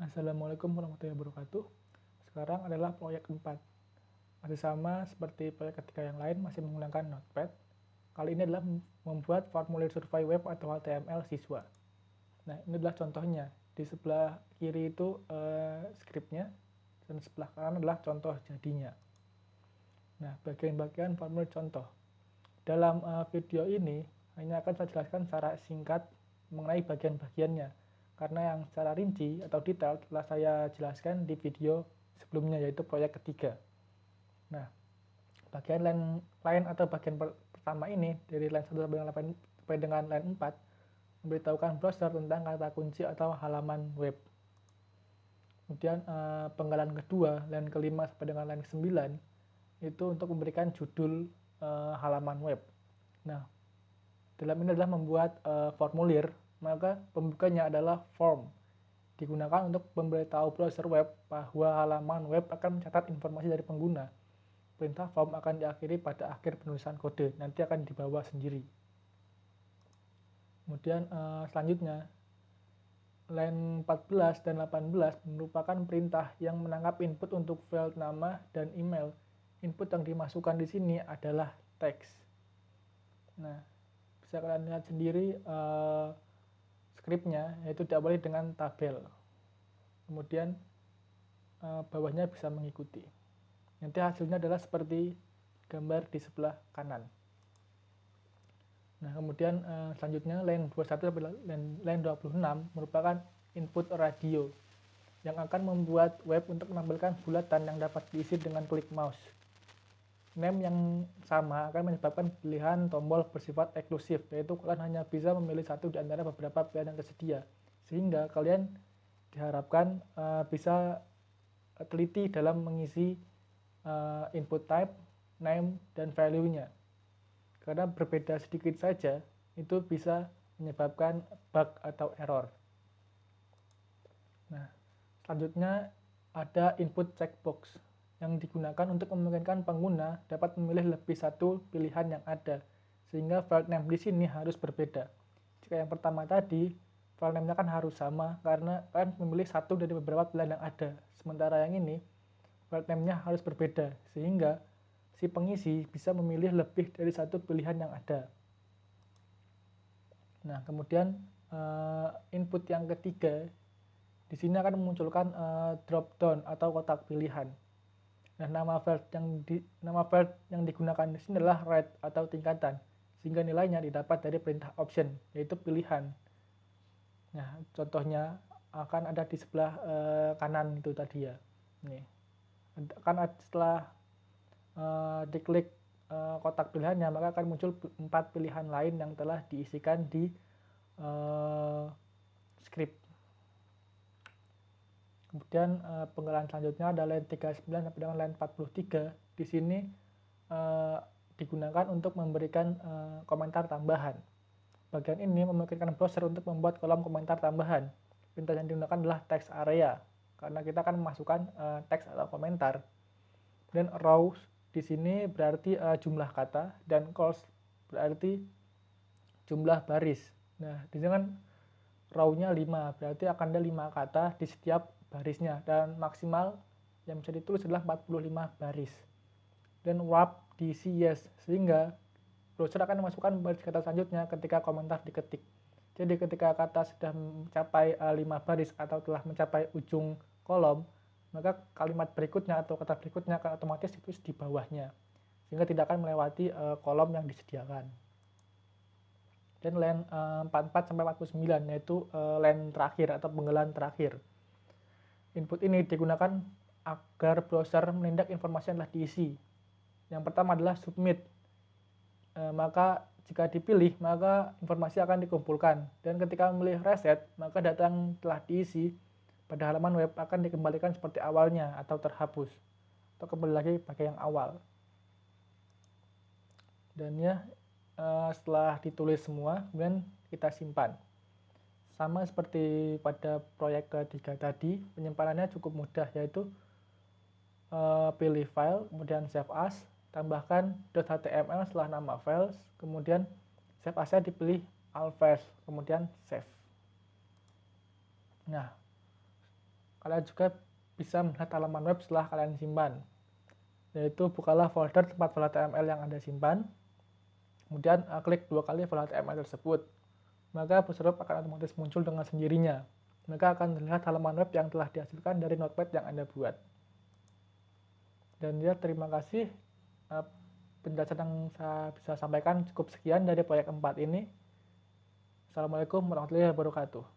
Assalamualaikum warahmatullahi wabarakatuh. Sekarang adalah proyek 4. Masih sama seperti proyek ketiga yang lain, masih menggunakan Notepad. Kali ini adalah membuat formulir survei web atau HTML siswa. Nah, ini adalah contohnya. Di sebelah kiri itu skripnya, dan sebelah kanan adalah contoh jadinya. Nah, bagian-bagian formulir contoh. Dalam video ini, hanya akan saya jelaskan secara singkat mengenai bagian-bagiannya. Karena yang secara rinci atau detail telah saya jelaskan di video sebelumnya, yaitu proyek ketiga. Nah, bagian line atau bagian pertama ini, dari line 1 sampai dengan line 4, memberitahukan browser tentang kata kunci atau halaman web. Kemudian penggalan kedua, line kelima sampai dengan line 9, itu untuk memberikan judul halaman web. Nah, dalam ini adalah membuat formulir, maka pembukanya adalah form. Digunakan untuk memberitahu browser web bahwa halaman web akan mencatat informasi dari pengguna. Perintah form akan diakhiri pada akhir penulisan kode, nanti akan dibawa sendiri. Kemudian selanjutnya, line 14 dan 18 merupakan perintah yang menangkap input untuk file nama dan email. Input yang dimasukkan di sini adalah teks. Nah, bisa kalian lihat sendiri skripnya, yaitu diawali dengan tabel. Kemudian bawahnya bisa mengikuti. Nanti hasilnya adalah seperti gambar di sebelah kanan. Nah, kemudian selanjutnya line 21 sampai line 26 merupakan input radio yang akan membuat web untuk menampilkan bulatan yang dapat diisi dengan klik mouse. Name yang sama akan menyebabkan pilihan tombol bersifat eksklusif, yaitu kalian hanya bisa memilih satu di antara beberapa pilihan yang tersedia, sehingga kalian diharapkan bisa teliti dalam mengisi input type, name, dan value-nya. Karena berbeda sedikit saja, itu bisa menyebabkan bug atau error. Nah, selanjutnya ada input checkbox yang digunakan untuk memungkinkan pengguna dapat memilih lebih satu pilihan yang ada, sehingga file name di sini harus berbeda. Jika yang pertama tadi, file name-nya kan harus sama karena kalian memilih satu dari beberapa pilihan yang ada. Sementara yang ini, file name-nya harus berbeda, sehingga si pengisi bisa memilih lebih dari satu pilihan yang ada. Nah, kemudian input yang ketiga, di sini akan memunculkan drop down atau kotak pilihan. Nah, nama file yang digunakan di sini adalah rate atau tingkatan, sehingga nilainya didapat dari perintah option, yaitu pilihan. Nah, contohnya akan ada di sebelah kanan itu tadi ya. Nih, akan setelah diklik kotak pilihannya, maka akan muncul 4 pilihan lain yang telah diisikan di script. Kemudian penggalan selanjutnya ada line 39 sampai dengan line 43. Di sini digunakan untuk memberikan komentar tambahan. Bagian ini memungkinkan browser untuk membuat kolom komentar tambahan. Perintah yang digunakan adalah text area, karena kita akan memasukkan teks atau komentar. Dan rows di sini berarti jumlah kata, dan calls berarti jumlah baris. Nah, di sini kan row-nya 5, berarti akan ada 5 kata di setiap barisnya, dan maksimal yang bisa ditulis adalah 45 baris. Dan wrap diisi yes, sehingga browser akan memasukkan baris kata selanjutnya ketika komentar diketik. Jadi ketika kata sudah mencapai 5 baris atau telah mencapai ujung kolom, maka kalimat berikutnya atau kata berikutnya akan otomatis ditulis di bawahnya, sehingga tidak akan melewati kolom yang disediakan. Dan line 44 sampai 49, yaitu line terakhir atau penggalan terakhir. Input ini digunakan agar browser menindak informasi yang telah diisi. Yang pertama adalah submit. Maka jika dipilih, maka informasi akan dikumpulkan. Dan ketika memilih reset, maka data yang telah diisi pada halaman web akan dikembalikan seperti awalnya atau terhapus. Atau kembali lagi pakai yang awal. Dan ya, setelah ditulis semua, kemudian kita simpan. Sama seperti pada proyek ketiga tadi, penyimpanannya cukup mudah, yaitu pilih file, kemudian save as, tambahkan .html setelah nama files, kemudian save as-nya dipilih all files, kemudian save. Nah, kalian juga bisa melihat halaman web setelah kalian simpan. Yaitu bukalah folder tempat file HTML yang Anda simpan, kemudian klik 2 kali file HTML tersebut. Maka browser web akan otomatis muncul dengan sendirinya. Maka akan terlihat halaman web yang telah dihasilkan dari notepad yang Anda buat. Dan ya, terima kasih. Penjelasan yang saya bisa sampaikan cukup sekian dari proyek 4 ini. Assalamualaikum warahmatullahi wabarakatuh.